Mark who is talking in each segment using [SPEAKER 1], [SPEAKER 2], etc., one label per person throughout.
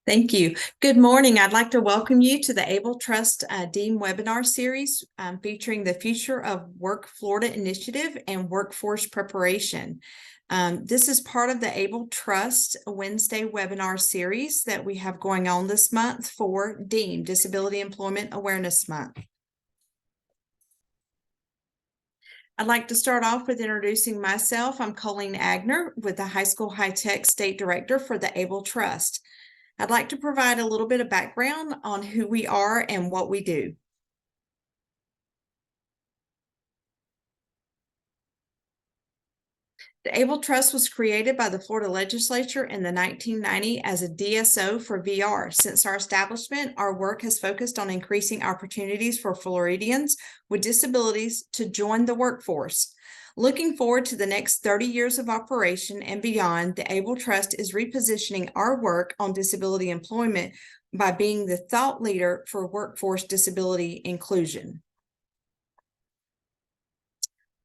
[SPEAKER 1] Thank you. Good morning. I'd like to welcome you to the Able Trust Dean webinar series featuring the Future of Work Florida Initiative and Workforce Preparation. This is part of the Able Trust Wednesday webinar series that we have going on this month for DEAM, Disability Employment Awareness Month. I'd like to start off with introducing myself. I'm Colleen Agner with the High School High Tech State Director for the Able Trust. I'd like to provide a little bit of background on who we are and what we do. The Able Trust was created by the Florida Legislature in the 1990s as a DSO for VR. Since our establishment, our work has focused on increasing opportunities for Floridians with disabilities to join the workforce. Looking forward to the next 30 years of operation and beyond, the Able Trust is repositioning our work on disability employment by being the thought leader for workforce disability inclusion.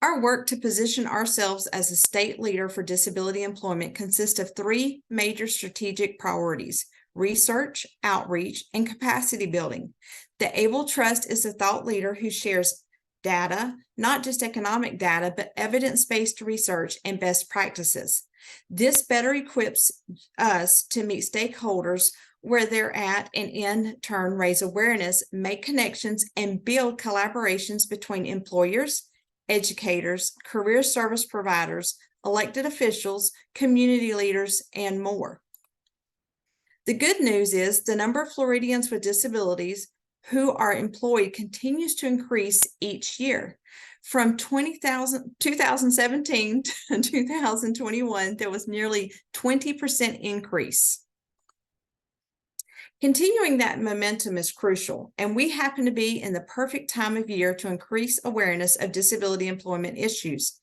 [SPEAKER 1] Our work to position ourselves as a state leader for disability employment consists of three major strategic priorities: research, outreach, and capacity building. The Able Trust is a thought leader who shares data, not just economic data, but evidence-based research and best practices. This better equips us to meet stakeholders where they're at and in turn raise awareness, make connections, and build collaborations between employers, educators, career service providers, elected officials, community leaders, and more. The good news is the number of Floridians with disabilities who are employed continues to increase each year. From 2017 to 2021, there was nearly 20% increase. Continuing that momentum is crucial, and we happen to be in the perfect time of year to increase awareness of disability employment issues.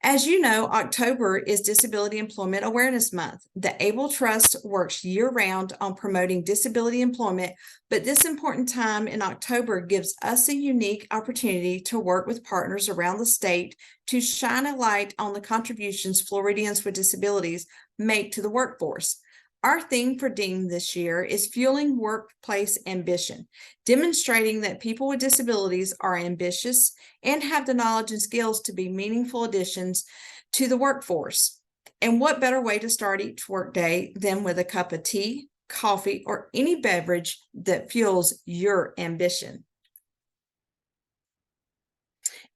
[SPEAKER 1] As you know, October is Disability Employment Awareness Month. The Able Trust works year-round on promoting disability employment, but this important time in October gives us a unique opportunity to work with partners around the state to shine a light on the contributions Floridians with disabilities make to the workforce. Our theme for DEAM this year is Fueling Workplace Ambition, demonstrating that people with disabilities are ambitious and have the knowledge and skills to be meaningful additions to the workforce. And what better way to start each workday than with a cup of tea, coffee, or any beverage that fuels your ambition?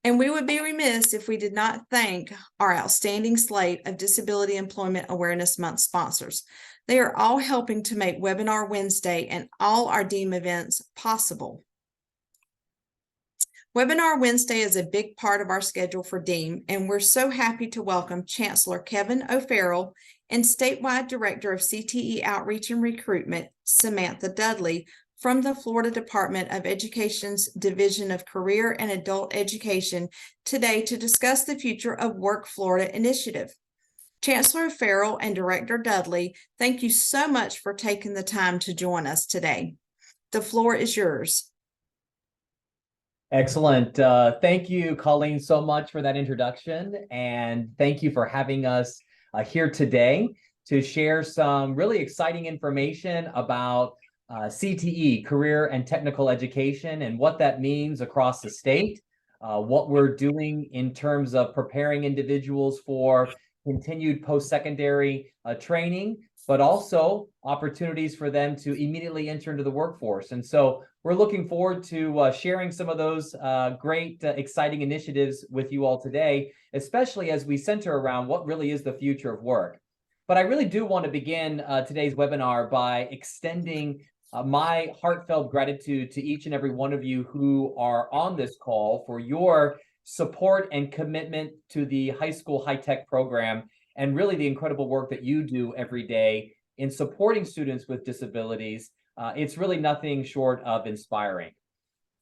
[SPEAKER 1] And we would be remiss if we did not thank our outstanding slate of Disability Employment Awareness Month sponsors. They are all helping to make Webinar Wednesday and all our DEAM events possible. Webinar Wednesday is a big part of our schedule for DEAM, and we're so happy to welcome Chancellor Kevin O'Farrell and Statewide Director of CTE Outreach and Recruitment, Samantha Dudley, from the Florida Department of Education's Division of Career and Adult Education today to discuss the Future of Work Florida initiative. Chancellor Farrell and Director Dudley, thank you so much for taking the time to join us today. The floor is yours.
[SPEAKER 2] Excellent. Thank you, Colleen, so much for that introduction. And thank you for having us here today to share some really exciting information about CTE, Career and Technical Education, and what that means across the state, what we're doing in terms of preparing individuals for continued post-secondary training, but also opportunities for them to immediately enter into the workforce. And so we're looking forward to sharing some of those great, exciting initiatives with you all today, especially as we center around what really is the future of work. But I really do want to begin today's webinar by extending my heartfelt gratitude to each and every one of you who are on this call for your support and commitment to the high school high-tech program, and really the incredible work that you do every day in supporting students with disabilities. It's really nothing short of inspiring.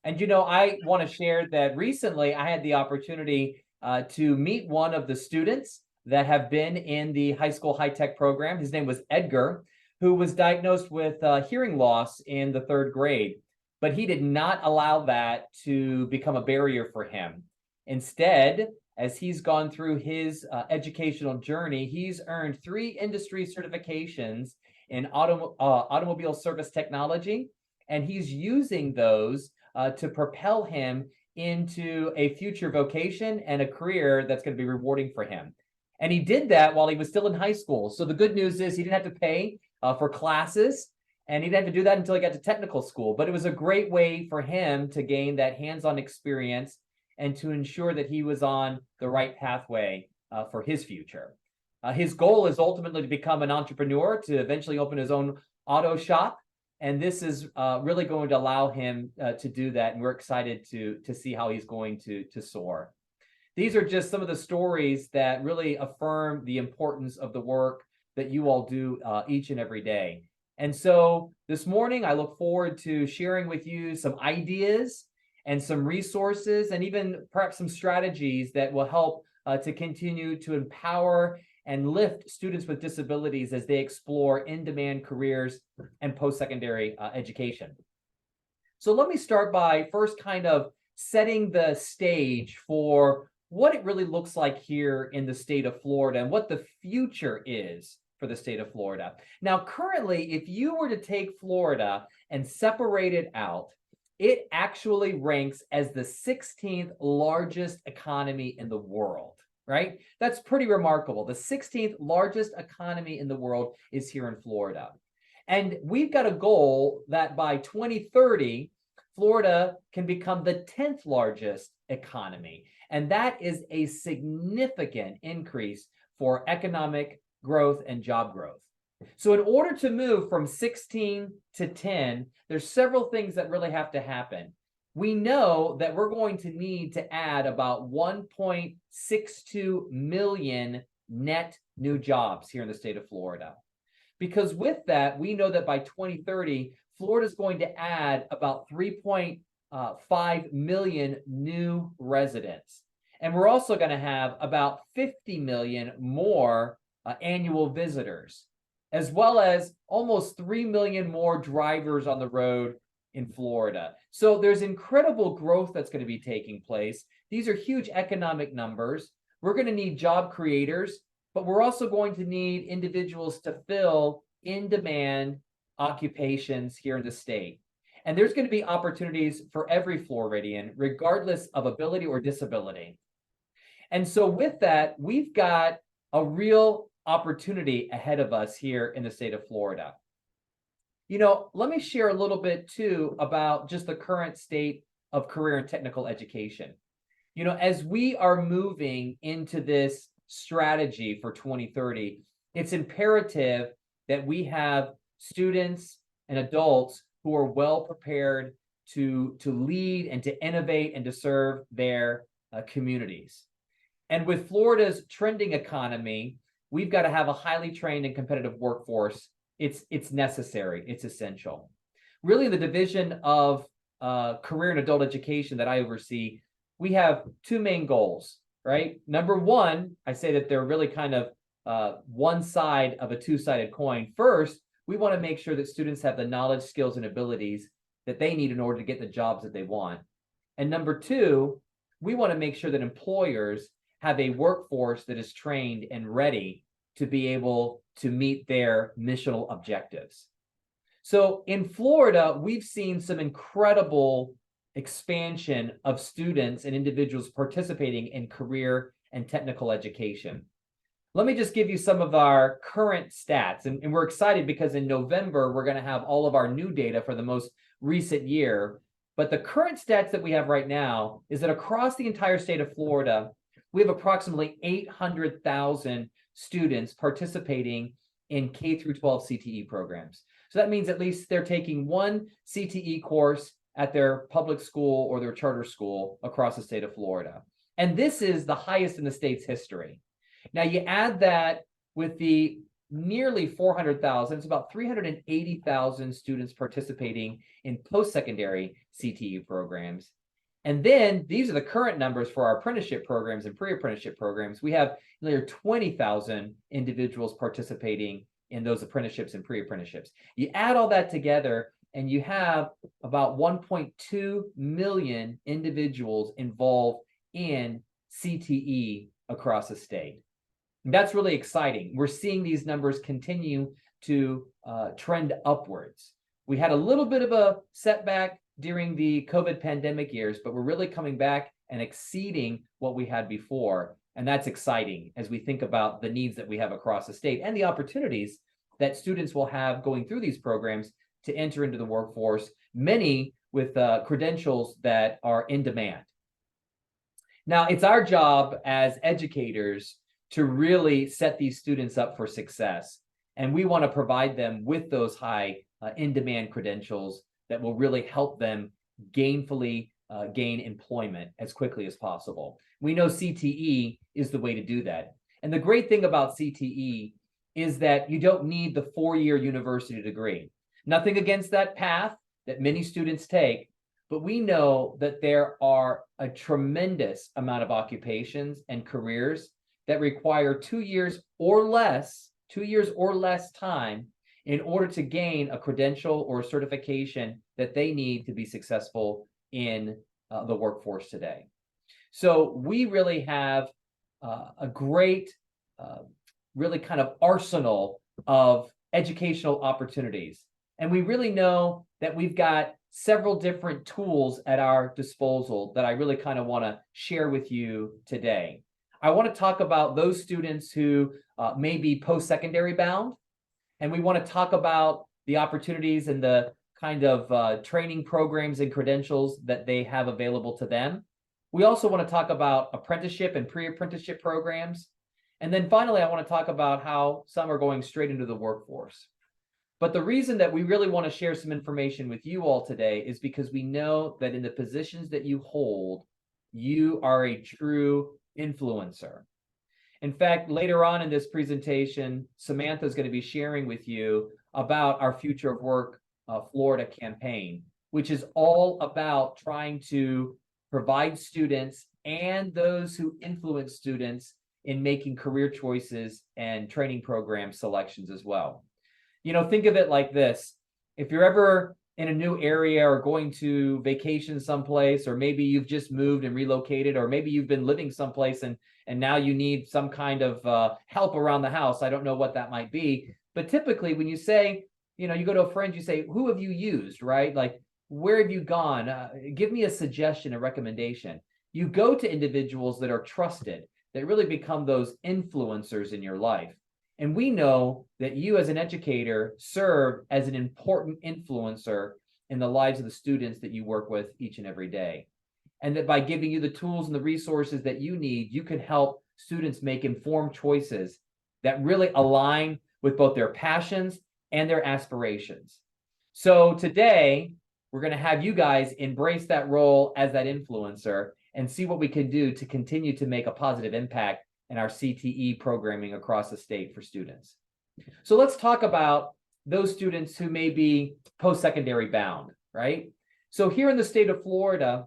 [SPEAKER 2] And, you know, I want to share that recently I had the opportunity to meet one of the students that have been in the high school high-tech program. His name was Edgar, who was diagnosed with hearing loss in the 3rd grade, but he did not allow that to become a barrier for him. Instead, as he's gone through his educational journey, he's earned 3 industry certifications in automobile service technology, and he's using those to propel him into a future vocation and a career that's going to be rewarding for him. And he did that while he was still in high school. So the good news is he didn't have to pay for classes, and he didn't have to do that until he got to technical school. But it was a great way for him to gain that hands-on experience and to ensure that he was on the right pathway for his future. His goal is ultimately to become an entrepreneur, to eventually open his own auto shop. And this is really going to allow him to do that. And we're excited to see how he's going to soar. These are just some of the stories that really affirm the importance of the work that you all do each and every day. And so this morning, I look forward to sharing with you some ideas and some resources and even perhaps some strategies that will help to continue to empower and lift students with disabilities as they explore in-demand careers and post-secondary education. So let me start by first kind of setting the stage for what it really looks like here in the state of Florida and what the future is for the state of Florida. Now, currently, if you were to take Florida and separate it out, it actually ranks as the 16th largest economy in the world, right? That's pretty remarkable. The 16th largest economy in the world is here in Florida. And we've got a goal that by 2030, Florida can become the 10th largest economy. And that is a significant increase for economic growth and job growth. So in order to move from 16 to 10, there's several things that really have to happen. We know that we're going to need to add about 1.62 million net new jobs here in the state of Florida. Because with that, we know that by 2030, Florida is going to add about 3.5 million new residents. And we're also going to have about 50 million more annual visitors, as well as almost 3 million more drivers on the road in Florida. So there's incredible growth that's going to be taking place. These are huge economic numbers. We're going to need job creators, but we're also going to need individuals to fill in-demand occupations here in the state. And there's going to be opportunities for every Floridian, regardless of ability or disability. And so with that, we've got a real opportunity ahead of us here in the state of Florida. You know, let me share a little bit too about just the current state of career and technical education. You know, as we are moving into this strategy for 2030, it's imperative that we have students and adults who are well prepared to lead and to innovate and to serve their communities. And with Florida's trending economy, we've got to have a highly trained and competitive workforce. It's necessary, it's essential. Really, the division of career and adult education that I oversee, we have two main goals, right? Number one, I say that they're really kind of one side of a two-sided coin. First, we want to make sure that students have the knowledge, skills, and abilities that they need in order to get the jobs that they want. And number two, we want to make sure that employers have a workforce that is trained and ready to be able to meet their missional objectives. So in Florida, we've seen some incredible expansion of students and individuals participating in career and technical education. Let me just give you some of our current stats. And we're excited because in November, we're going to have all of our new data for the most recent year. But the current stats that we have right now is that across the entire state of Florida, we have approximately 800,000 students participating in K through 12 CTE programs. So that means at least they're taking one CTE course at their public school or their charter school across the state of Florida. And this is the highest in the state's history. Now you add that with the nearly 400,000, it's about 380,000 students participating in post-secondary CTE programs. And then these are the current numbers for our apprenticeship programs and pre-apprenticeship programs. We have nearly 20,000 individuals participating in those apprenticeships and pre-apprenticeships. You add all that together and you have about 1.2 million individuals involved in CTE across the state. And that's really exciting. We're seeing these numbers continue to trend upwards. We had a little bit of a setback during the COVID pandemic years, but we're really coming back and exceeding what we had before. And that's exciting as we think about the needs that we have across the state and the opportunities that students will have going through these programs to enter into the workforce, many with credentials that are in demand. Now, it's our job as educators to really set these students up for success. And we want to provide them with those high in-demand credentials that will really help them gainfully gain employment as quickly as possible. We know CTE is the way to do that. And the great thing about CTE is that you don't need the 4-year university degree. Nothing against that path that many students take, but we know that there are a tremendous amount of occupations and careers that require 2 years or less time in order to gain a credential or certification that they need to be successful in the workforce today. So we really have a great, really kind of arsenal of educational opportunities. And we really know that we've got several different tools at our disposal that I really kind of want to share with you today. I want to talk about those students who may be post-secondary bound, and we want to talk about the opportunities and the kind of training programs and credentials that they have available to them. We also want to talk about apprenticeship and pre-apprenticeship programs. And then finally, I want to talk about how some are going straight into the workforce. But the reason that we really want to share some information with you all today is because we know that in the positions that you hold, you are a true influencer. In fact, later on in this presentation, Samantha is going to be sharing with you about our Future of Work Florida campaign, which is all about trying to provide students and those who influence students in making career choices and training program selections as well. You know, think of it like this. If you're ever in a new area or going to vacation someplace, or maybe you've just moved and relocated, or maybe you've been living someplace and now you need some kind of help around the house. I don't know what that might be. But typically when you say, you know, you go to a friend, you say, who have you used, right? Like, where have you gone? Give me a suggestion, a recommendation. You go to individuals that are trusted, that really become those influencers in your life. And we know that you as an educator serve as an important influencer in the lives of the students that you work with each and every day. And that by giving you the tools and the resources that you need, you can help students make informed choices that really align with both their passions and their aspirations. So today, we're going to have you guys embrace that role as that influencer and see what we can do to continue to make a positive impact in our CTE programming across the state for students. So let's talk about those students who may be post-secondary bound, right? So here in the state of Florida,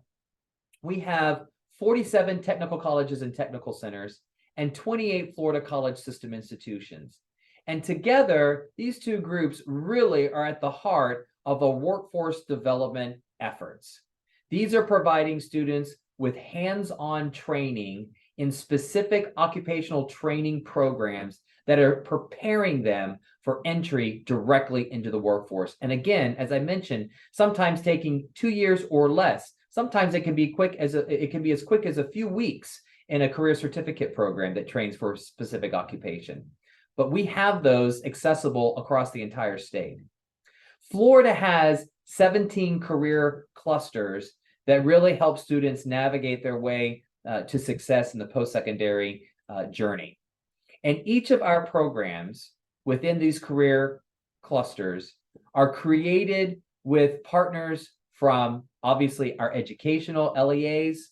[SPEAKER 2] we have 47 technical colleges and technical centers and 28 Florida college system institutions. And together, these two groups really are at the heart of a workforce development efforts. These are providing students with hands-on training in specific occupational training programs that are preparing them for entry directly into the workforce. And again, as I mentioned, sometimes taking 2 years or less. Sometimes it can be as quick as a few weeks in a career certificate program that trains for a specific occupation. But we have those accessible across the entire state. Florida has 17 career clusters that really help students navigate their way to success in the post-secondary journey. And each of our programs within these career clusters are created with partners from obviously our educational LEAs,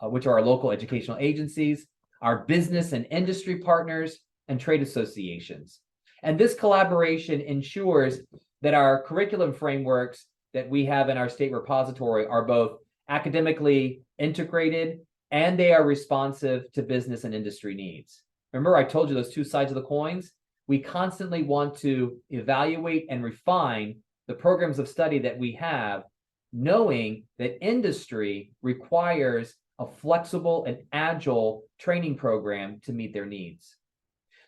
[SPEAKER 2] which are our local educational agencies, our business and industry partners, and trade associations. And this collaboration ensures that our curriculum frameworks that we have in our state repository are both academically integrated and they are responsive to business and industry needs. Remember, I told you those two sides of the coins? We constantly want to evaluate and refine the programs of study that we have, knowing that industry requires a flexible and agile training program to meet their needs.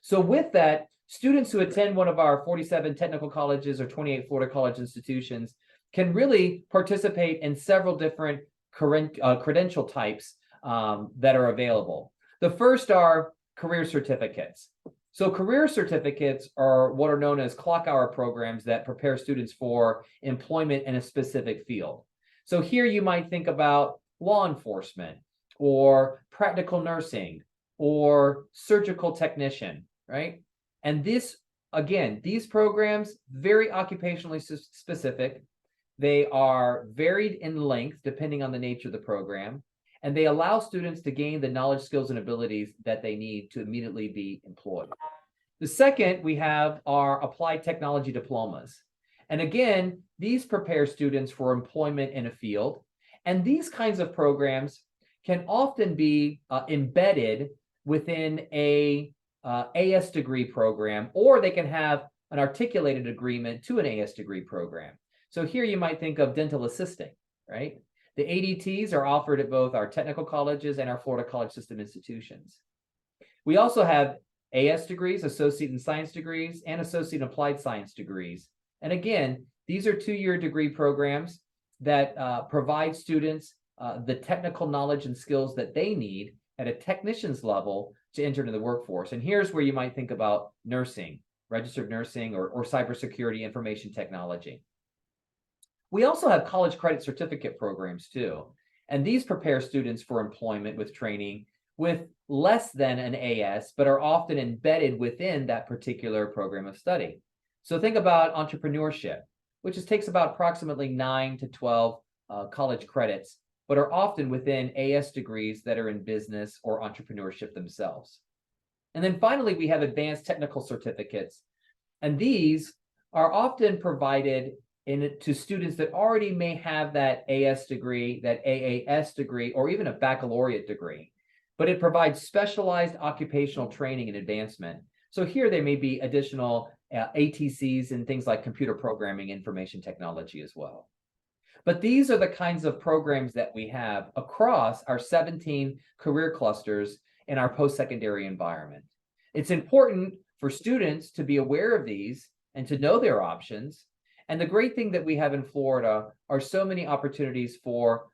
[SPEAKER 2] So with that, students who attend one of our 47 technical colleges or 28 Florida college institutions can really participate in several different credential types that are available. The first are career certificates. So career certificates are what are known as clock hour programs that prepare students for employment in a specific field. So here you might think about law enforcement or practical nursing or surgical technician, right? And this, again, these programs, very occupationally specific. They are varied in length depending on the nature of the program, and they allow students to gain the knowledge, skills, and abilities that they need to immediately be employed. The second we have are applied technology diplomas. And again, these prepare students for employment in a field. And these kinds of programs can often be embedded within a AS degree program, or they can have an articulated agreement to an AS degree program. So here you might think of dental assisting, right? The ADTs are offered at both our technical colleges and our Florida College System institutions. We also have AS degrees, associate in science degrees, and associate in applied science degrees. And again, these are 2-year degree programs that provide students the technical knowledge and skills that they need at a technician's level to enter into the workforce. And here's where you might think about nursing, registered nursing, or cybersecurity information technology. We also have college credit certificate programs too, and these prepare students for employment with training with less than an AS, but are often embedded within that particular program of study. So think about entrepreneurship, which takes about approximately 9 to 12 college credits, but are often within AS degrees that are in business or entrepreneurship themselves. And then finally, we have advanced technical certificates, and these are often provided to students that already may have that AS degree, that AAS degree, or even a baccalaureate degree, but it provides specialized occupational training and advancement. So here there may be additional ATCs and things like computer programming, information technology as well. But these are the kinds of programs that we have across our 17 career clusters in our post-secondary environment. It's important for students to be aware of these and to know their options. And the great thing that we have in Florida are so many opportunities for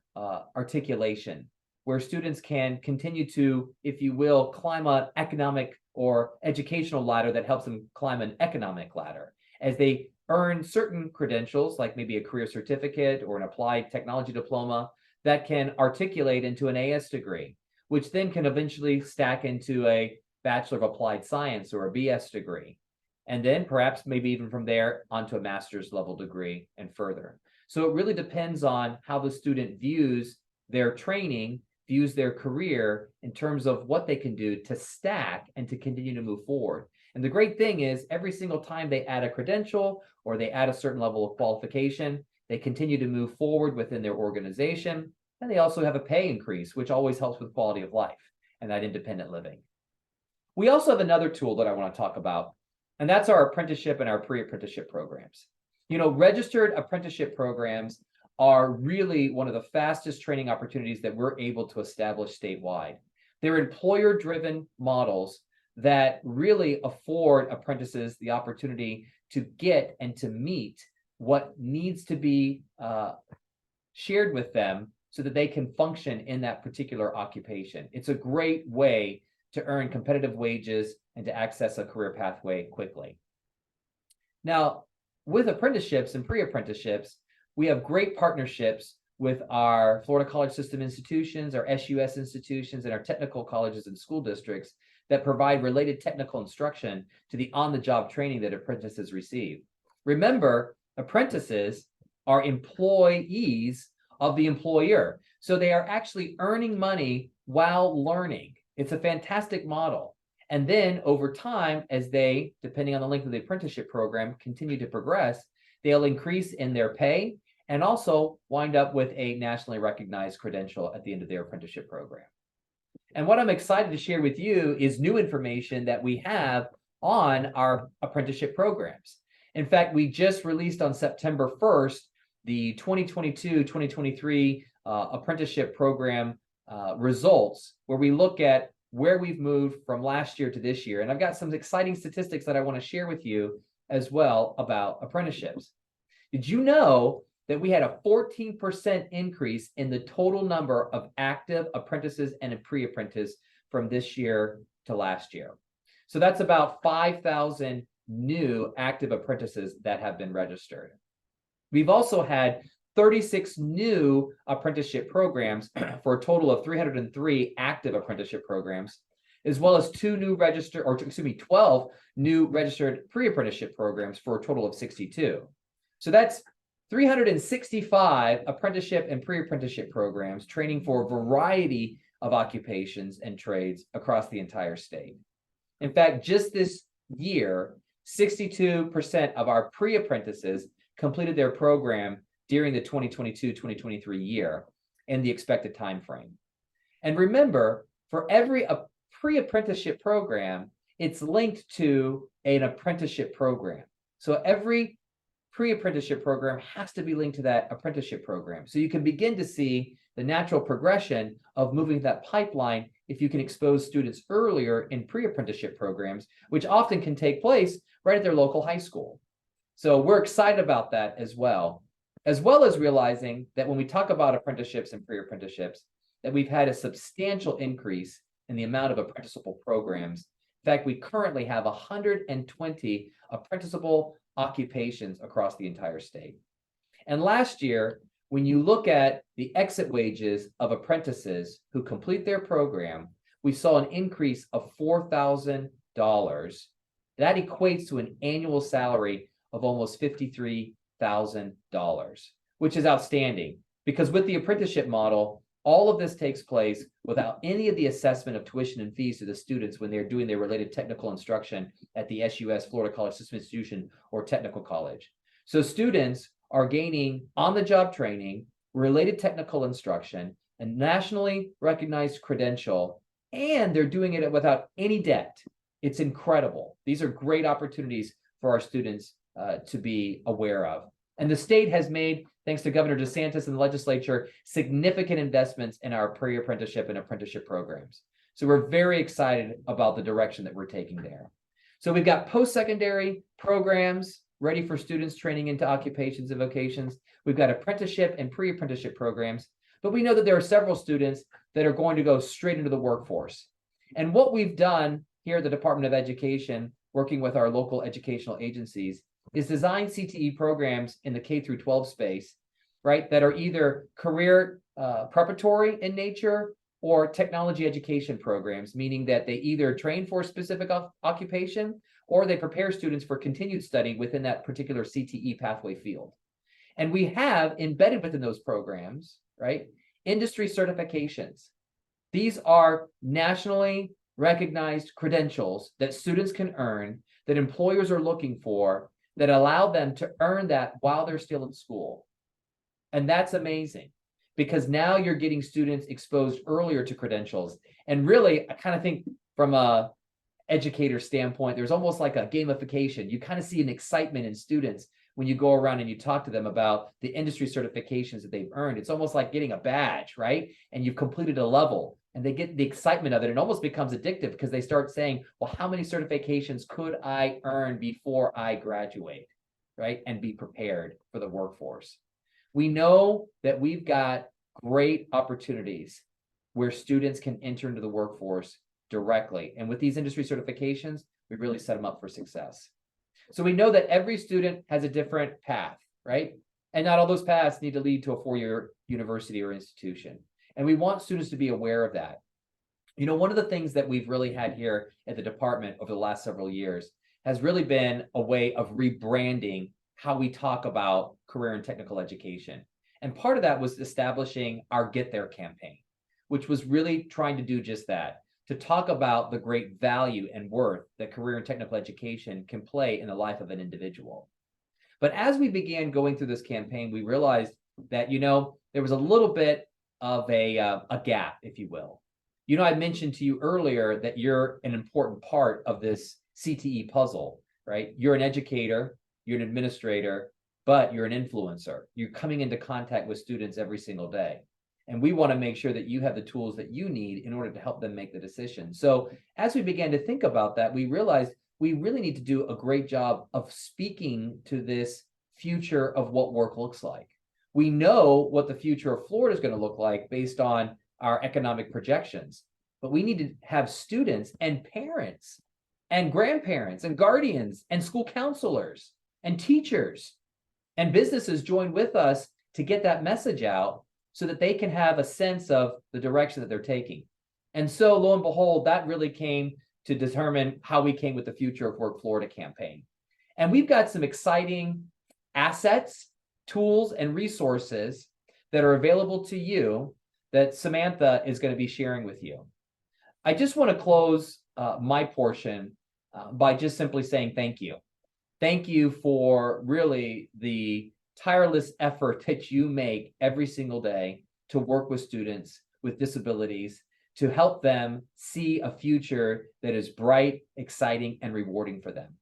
[SPEAKER 2] articulation, where students can continue to, if you will, climb an economic or educational ladder that helps them climb an economic ladder as they earn certain credentials, like maybe a career certificate or an applied technology diploma, that can articulate into an AS degree, which then can eventually stack into a Bachelor of Applied Science or a BS degree. And then perhaps maybe even from there onto a master's level degree and further. So it really depends on how the student views their training, views their career in terms of what they can do to stack and to continue to move forward. And the great thing is every single time they add a credential or they add a certain level of qualification, they continue to move forward within their organization. And they also have a pay increase, which always helps with quality of life and that independent living. We also have another tool that I want to talk about, and that's our apprenticeship and our pre-apprenticeship programs. You know, registered apprenticeship programs are really one of the fastest training opportunities that we're able to establish statewide. They're employer-driven models that really afford apprentices the opportunity to get and to meet what needs to be shared with them so that they can function in that particular occupation. It's a great way to earn competitive wages and to access a career pathway quickly. Now, with apprenticeships and pre-apprenticeships, we have great partnerships with our Florida College System institutions, our SUS institutions, and our technical colleges and school districts that provide related technical instruction to the on-the-job training that apprentices receive. Remember, apprentices are employees of the employer, so they are actually earning money while learning. It's a fantastic model. And then over time, as they, depending on the length of the apprenticeship program, continue to progress, they'll increase in their pay and also wind up with a nationally recognized credential at the end of their apprenticeship program. And what I'm excited to share with you is new information that we have on our apprenticeship programs. In fact, we just released on September 1st, the 2022-2023 apprenticeship program results, where we look at where we've moved from last year to this year. And I've got some exciting statistics that I want to share with you as well about apprenticeships. Did you know that we had a 14% increase in the total number of active apprentices and pre-apprentice from this year to last year? So that's about 5,000 new active apprentices that have been registered. We've also had 36 new apprenticeship programs for a total of 303 active apprenticeship programs, as well as 12 new registered pre-apprenticeship programs for a total of 62. So that's 365 apprenticeship and pre-apprenticeship programs training for a variety of occupations and trades across the entire state. In fact, just this year, 62% of our pre-apprentices completed their program during the 2022-2023 year in the expected time frame. And remember, for every pre-apprenticeship program, it's linked to an apprenticeship program. So every pre-apprenticeship program has to be linked to that apprenticeship program. So you can begin to see the natural progression of moving that pipeline if you can expose students earlier in pre-apprenticeship programs, which often can take place right at their local high school. So we're excited about that as well as realizing that when we talk about apprenticeships and pre-apprenticeships, that we've had a substantial increase in the amount of apprenticeable programs. In fact, we currently have 120 apprenticeable occupations across the entire state. And last year, when you look at the exit wages of apprentices who complete their program, we saw an increase of $4,000. That equates to an annual salary of almost $53,000, which is outstanding because with the apprenticeship model, all of this takes place without any of the assessment of tuition and fees to the students when they're doing their related technical instruction at the SUS, Florida College System Institution, or technical college. So students are gaining on-the-job training, related technical instruction, a nationally recognized credential, and they're doing it without any debt. It's incredible. These are great opportunities for our students to be aware of. And the state has made, thanks to Governor DeSantis and the legislature, significant investments in our pre-apprenticeship and apprenticeship programs. So we're very excited about the direction that we're taking there. So we've got post-secondary programs ready for students training into occupations and vocations. We've got apprenticeship and pre-apprenticeship programs, but we know that there are several students that are going to go straight into the workforce. And what we've done here at the Department of Education, working with our local educational agencies, is design CTE programs in the K through 12 space, right, that are either career preparatory in nature or technology education programs, meaning that they either train for a specific occupation or they prepare students for continued study within that particular CTE pathway field. And we have embedded within those programs, right, industry certifications. These are nationally recognized credentials that students can earn, that employers are looking for, that allow them to earn that while they're still in school. And that's amazing because now you're getting students exposed earlier to credentials. And really, I kind of think from a educator standpoint, there's almost like a gamification. You kind of see an excitement in students when you go around and you talk to them about the industry certifications that they've earned. It's almost like getting a badge, right? And you've completed a level and they get the excitement of it. It almost becomes addictive because they start saying, well, how many certifications could I earn before I graduate, right? And be prepared for the workforce. We know that we've got great opportunities where students can enter into the workforce directly. And with these industry certifications, we really set them up for success. So we know that every student has a different path, right? And not all those paths need to lead to a four-year university or institution. And we want students to be aware of that. You know, one of the things that we've really had here at the department over the last several years has really been a way of rebranding how we talk about career and technical education. And part of that was establishing our Get There campaign, which was really trying to do just that, to talk about the great value and worth that career and technical education can play in the life of an individual. But as we began going through this campaign, we realized that, you know, there was a little bit of a gap, if you will. You know, I mentioned to you earlier that you're an important part of this CTE puzzle, right? You're an educator, you're an administrator, but you're an influencer. You're coming into contact with students every single day. And we want to make sure that you have the tools that you need in order to help them make the decision. So as we began to think about that, we realized we really need to do a great job of speaking to this future of what work looks like. We know what the future of Florida is going to look like based on our economic projections, but we need to have students and parents and grandparents and guardians and school counselors and teachers and businesses join with us to get that message out so that they can have a sense of the direction that they're taking. And so lo and behold, that really came to determine how we came with the Future of Work Florida campaign. And we've got some exciting assets, tools, and resources that are available to you that Samantha is going to be sharing with you. I just want to close my portion by just simply saying thank you. Thank you for really the tireless effort that you make every single day to work with students with disabilities, to help them see a future that is bright, exciting, and rewarding for them.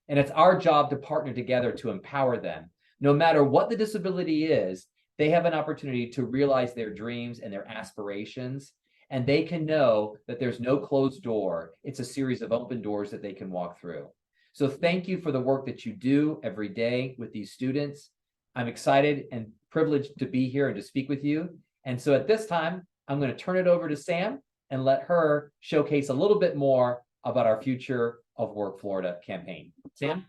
[SPEAKER 2] And it's our job to partner together to empower them. No matter what the disability is, they have an opportunity to realize their dreams and their aspirations, and they can know that there's no closed door. It's a series of open doors that they can walk through. So thank you for the work that you do every day with these students. I'm excited and privileged to be here and to speak with you. And so at this time, I'm going to turn it over to Sam and let her showcase a little bit more about our Future of Work Florida campaign. Sam?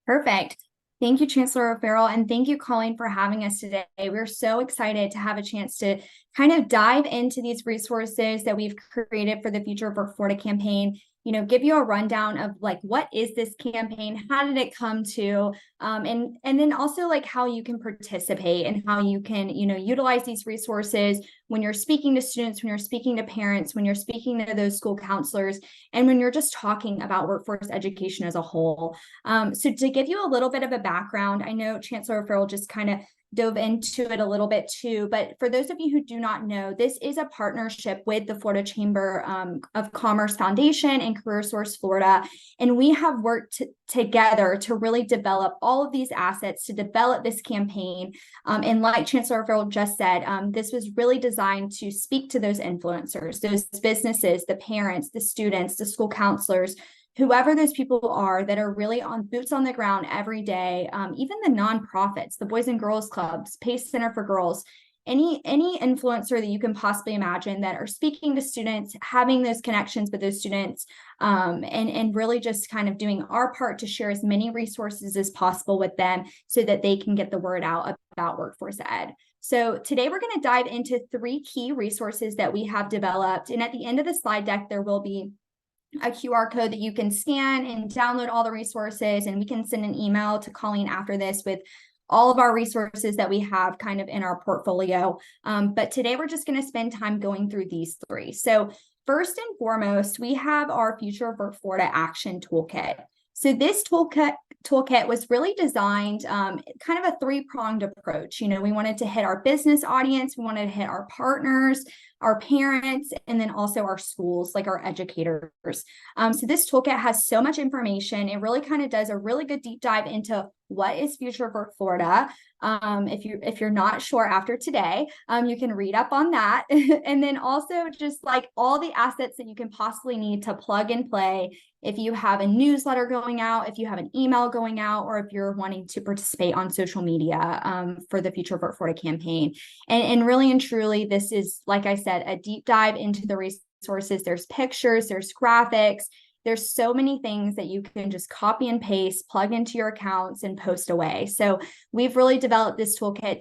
[SPEAKER 3] Perfect. Thank you, Chancellor O'Farrell, and thank you, Colleen, for having us today. We're so excited to have a chance to kind of dive into these resources that we've created for the Future of Work Florida campaign. You know, give you a rundown of like, what is this campaign? How did it come to? And then also like how you can participate and how you can, you know, utilize these resources when you're speaking to students, when you're speaking to parents, when you're speaking to those school counselors, and when you're just talking about workforce education as a whole. So to give you a little bit of a background, I know Chancellor Farrell just kind of dove into it a little bit too, but for those of you who do not know, this is a partnership with the Florida Chamber of Commerce Foundation and Career Source Florida, and we have worked together to really develop all of these assets to develop this campaign. And like Chancellor Farrell just said, this was really designed to speak to those influencers, those businesses, the parents, the students, the school counselors, whoever those people are that are really on boots on the ground every day, even the nonprofits, the Boys and Girls Clubs, Pace Center for Girls, any influencer that you can possibly imagine that are speaking to students, having those connections with those students, and really just kind of doing our part to share as many resources as possible with them so that they can get the word out about workforce ed. So today we're going to dive into 3 key resources that we have developed. And at the end of the slide deck, there will be a QR code that you can scan and download all the resources, and we can send an email to Colleen after this with all of our resources that we have kind of in our portfolio. But today we're just going to spend time going through these 3. So first and foremost, we have our Future of Work Florida Action Toolkit. So this toolkit was really designed kind of a 3-pronged approach. You know, we wanted to hit our business audience, we wanted to hit our partners, our parents, and then also our schools, like our educators. So this toolkit has so much information. It really kind of does a really good deep dive into what is Future of Work Florida. If you're not sure after today, you can read up on that. And then also just like all the assets that you can possibly need to plug and play if you have a newsletter going out, if you have an email going out, or if you're wanting to participate on social media for the Future of Work Florida campaign. And really and truly, this is, like I said, a deep dive into the resources. There's pictures, there's graphics, there's so many things that you can just copy and paste, plug into your accounts, and post away. So we've really developed this toolkit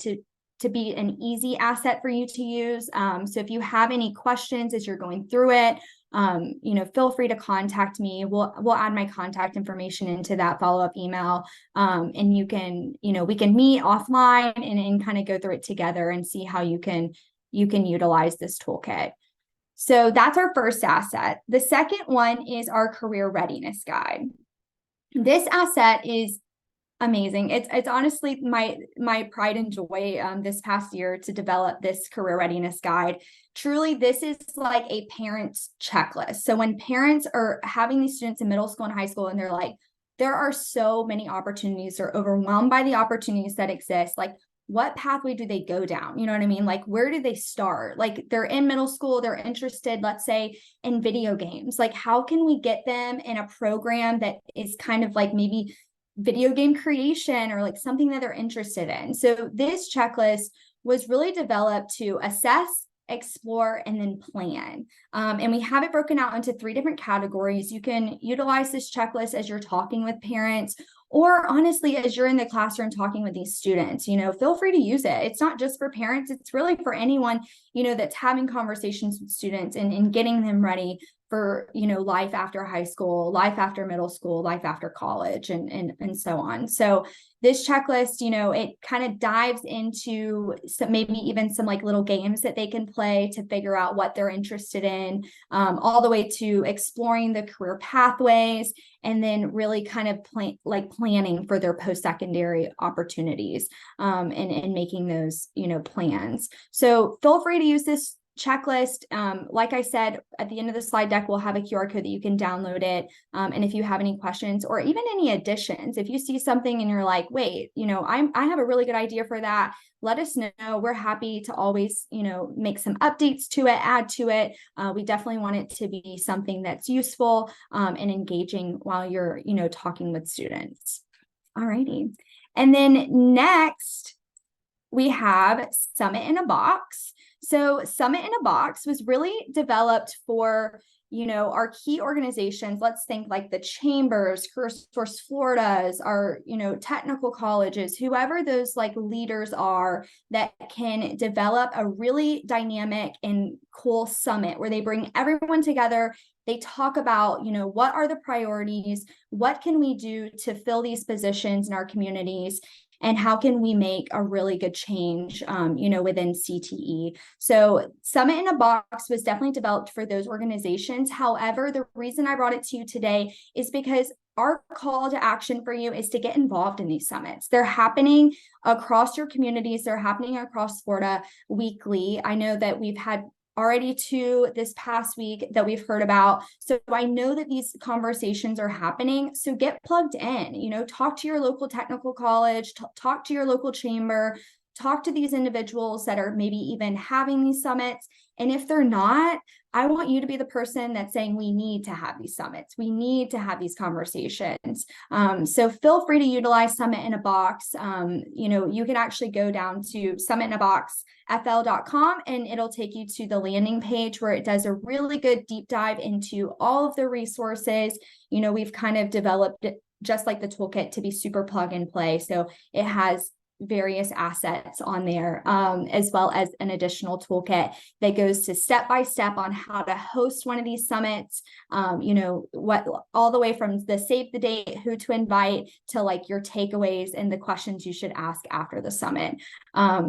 [SPEAKER 3] to be an easy asset for you to use. So if you have any questions as you're going through it, you know, feel free to contact me. We'll add my contact information into that follow-up email. And you can, you know, we can meet offline and kind of go through it together and see how you can utilize this toolkit. So that's our first asset. The second one is our career readiness guide. This asset is amazing. It's honestly my pride and joy this past year to develop this career readiness guide. Truly, this is like a parent's checklist. So when parents are having these students in middle school and high school, and they're like, there are so many opportunities, they're overwhelmed by the opportunities that exist. Like, what pathway do they go down? You know what I mean? Like, where do they start? Like, they're in middle school, they're interested, let's say, in video games. Like, how can we get them in a program that is kind of like maybe video game creation or like something that they're interested in? So this checklist was really developed to assess, explore, and then plan. And we have it broken out into 3 different categories. You can utilize this checklist as you're talking with parents, or honestly, as you're in the classroom talking with these students. Feel free to use it. It's not just for parents, it's really for anyone, that's having conversations with students and getting them ready for, life after high school, life after middle school, life after college, and so on. So this checklist, it kind of dives into maybe even some like little games that they can play to figure out what they're interested in, all the way to exploring the career pathways, and then really kind of planning for their post-secondary opportunities, and making those, plans. So feel free to use this checklist. Like I said, at the end of the slide deck, we'll have a QR code that you can download it. And if you have any questions or even any additions, if you see something and you're like, wait, I have a really good idea for that, let us know. We're happy to always, make some updates to it, add to it. We definitely want it to be something that's useful, and engaging while you're, talking with students. All righty. And then next, we have Summit in a Box. So Summit in a Box was really developed for, our key organizations. Let's think like the chambers, Career Source Florida's, our, technical colleges, whoever those like leaders are that can develop a really dynamic and cool summit where they bring everyone together. They talk about, what are the priorities? What can we do to fill these positions in our communities? And how can we make a really good change, within CTE? So Summit in a Box was definitely developed for those organizations. However, the reason I brought it to you today is because our call to action for you is to get involved in these summits. They're happening across your communities. They're happening across Florida weekly. I know that we've had already 2 this past week that we've heard about. So I know that these conversations are happening. So get plugged in, talk to your local technical college, talk to your local chamber, talk to these individuals that are maybe even having these summits. And if they're not, I want you to be the person that's saying we need to have these summits. We need to have these conversations. So feel free to utilize Summit in a Box. You can actually go down to summitinaboxfl.com and it'll take you to the landing page where it does a really good deep dive into all of the resources. We've kind of developed it just like the toolkit to be super plug and play. So it has various assets on there, as well as an additional toolkit that goes to step-by-step on how to host one of these summits, what all the way from the save the date, who to invite, to like your takeaways and the questions you should ask after the summit.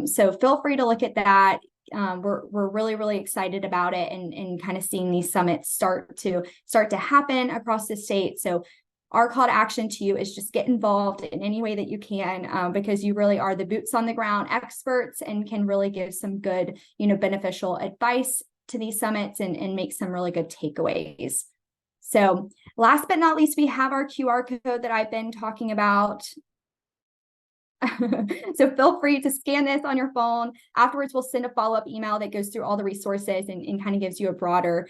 [SPEAKER 3] So feel free to look at that. We're really, really excited about it and kind of seeing these summits start to happen across the state. So our call to action to you is just get involved in any way that you can, because you really are the boots on the ground experts and can really give some good, beneficial advice to these summits and make some really good takeaways. So last but not least, we have our QR code that I've been talking about. So feel free to scan this on your phone. Afterwards, we'll send a follow-up email that goes through all the resources and kind of gives you a broader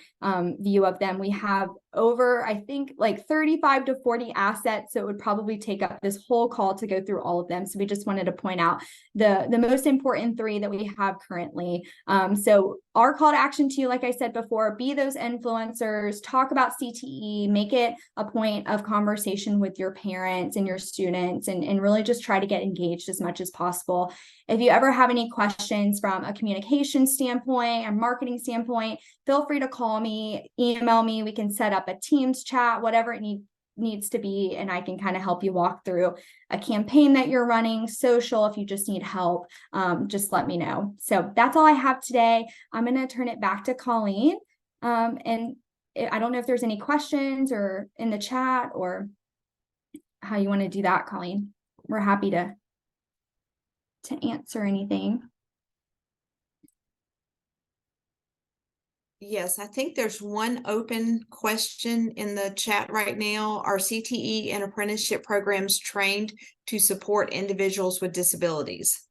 [SPEAKER 3] view of them. We have over, I think, like 35 to 40 assets. So it would probably take up this whole call to go through all of them. So we just wanted to point out the most important 3 that we have currently. So our call to action to you, like I said before, be those influencers, talk about CTE, make it a point of conversation with your parents and your students, and really just try to get engaged as much as possible. If you ever have any questions from a communication standpoint, a marketing standpoint, feel free to call me, email me. We can set up a Teams chat, whatever it needs to be, and I can kind of help you walk through a campaign that you're running, social. If you just need help, just let me know. So that's all I have today. I'm going to turn it back to Colleen. And I don't know if there's any questions or in the chat or how you want to do that, Colleen. We're happy to answer anything.
[SPEAKER 1] Yes, I think there's one open question in the chat right now. Are CTE and apprenticeship programs trained to support individuals with disabilities?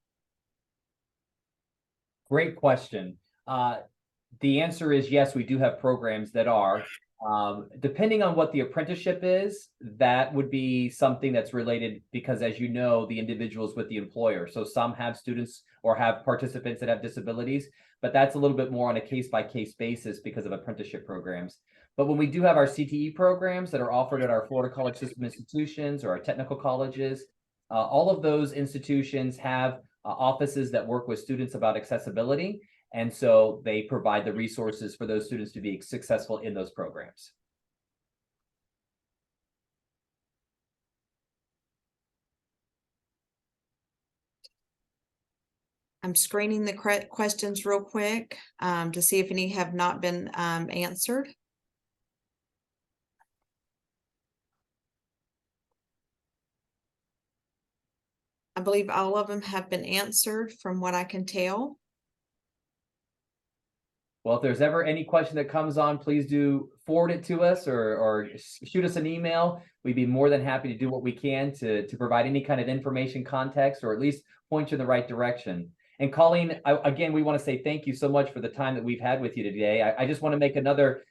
[SPEAKER 2] Great question. The answer is yes, we do have programs that are. Depending on what the apprenticeship is, that would be something that's related because, as you know, the individuals with the employer. So some have students or have participants that have disabilities, but that's a little bit more on a case-by-case basis because of apprenticeship programs. But when we do have our CTE programs that are offered at our Florida College System institutions or our technical colleges, all of those institutions have offices that work with students about accessibility. And so they provide the resources for those students to be successful in those programs.
[SPEAKER 1] I'm screening the questions real quick to see if any have not been answered. I believe all of them have been answered from what I can tell.
[SPEAKER 2] Well, if there's ever any question that comes on, please do forward it to us or shoot us an email. We'd be more than happy to do what we can to provide any kind of information, context, or at least point you in the right direction. And Colleen, again, we want to say thank you so much for the time that we've had with you today. I just want to make another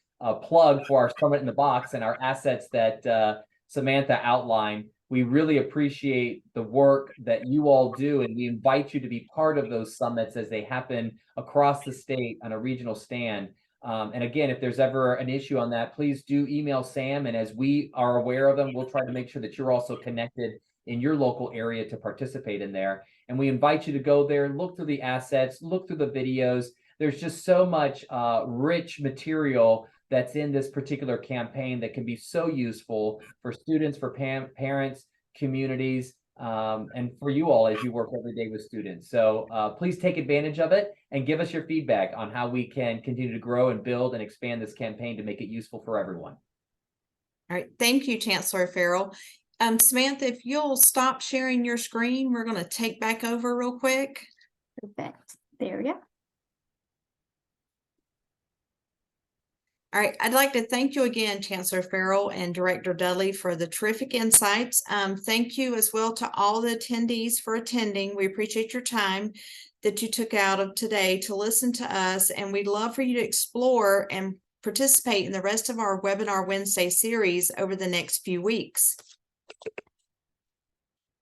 [SPEAKER 2] plug for our Summit in the Box and our assets that Samantha outlined. We really appreciate the work that you all do, and we invite you to be part of those summits as they happen across the state on a regional stand. And again, if there's ever an issue on that, please do email Sam. And as we are aware of them, we'll try to make sure that you're also connected in your local area to participate in there. And we invite you to go there, look through the assets, look through the videos. There's just so much rich material that's in this particular campaign that can be so useful for students, for parents, communities, and for you all as you work every day with students. So please take advantage of it and give us your feedback on how we can continue to grow and build and expand this campaign to make it useful for everyone.
[SPEAKER 1] All right, thank you, Chancellor Farrell. Samantha, if you'll stop sharing your screen, we're going to take back over real quick.
[SPEAKER 3] Perfect. There we go.
[SPEAKER 1] All right, I'd like to thank you again, Chancellor Farrell and Director Dudley, for the terrific insights. Thank you as well to all the attendees for attending. We appreciate your time that you took out of today to listen to us, and we'd love for you to explore and participate in the rest of our Webinar Wednesday series over the next few weeks.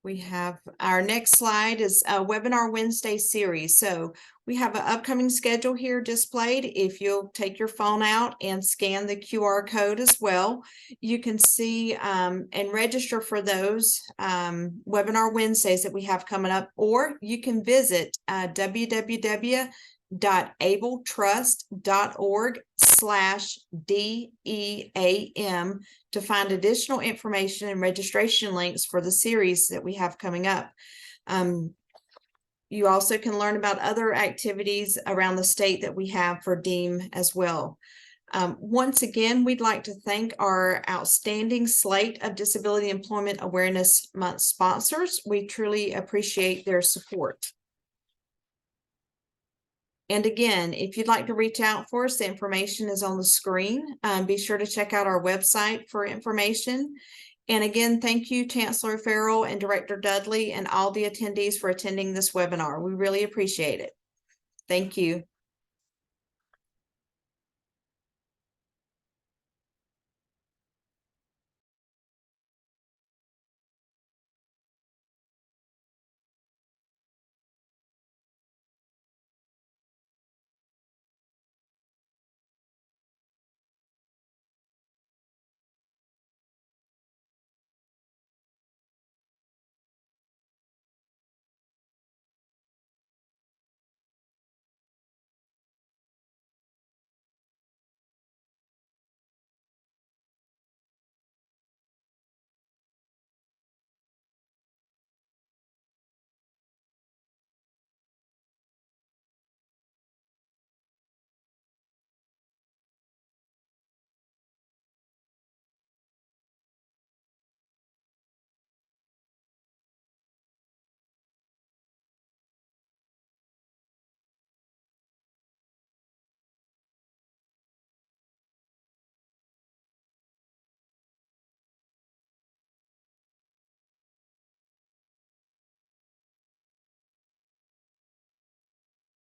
[SPEAKER 1] We have our next slide is a Webinar Wednesday series. So we have an upcoming schedule here displayed. If you'll take your phone out and scan the QR code as well, you can see and register for those Webinar Wednesdays that we have coming up, or you can visit www.abletrust.org/DEAM to find additional information and registration links for the series that we have coming up. You also can learn about other activities around the state that we have for DEAM as well. Once again, we'd like to thank our outstanding slate of Disability Employment Awareness Month sponsors. We truly appreciate their support. And again, if you'd like to reach out for us, the information is on the screen. Be sure to check out our website for information. And again, thank you, Chancellor Farrell and Director Dudley and all the attendees for attending this webinar. We really appreciate it. Thank you.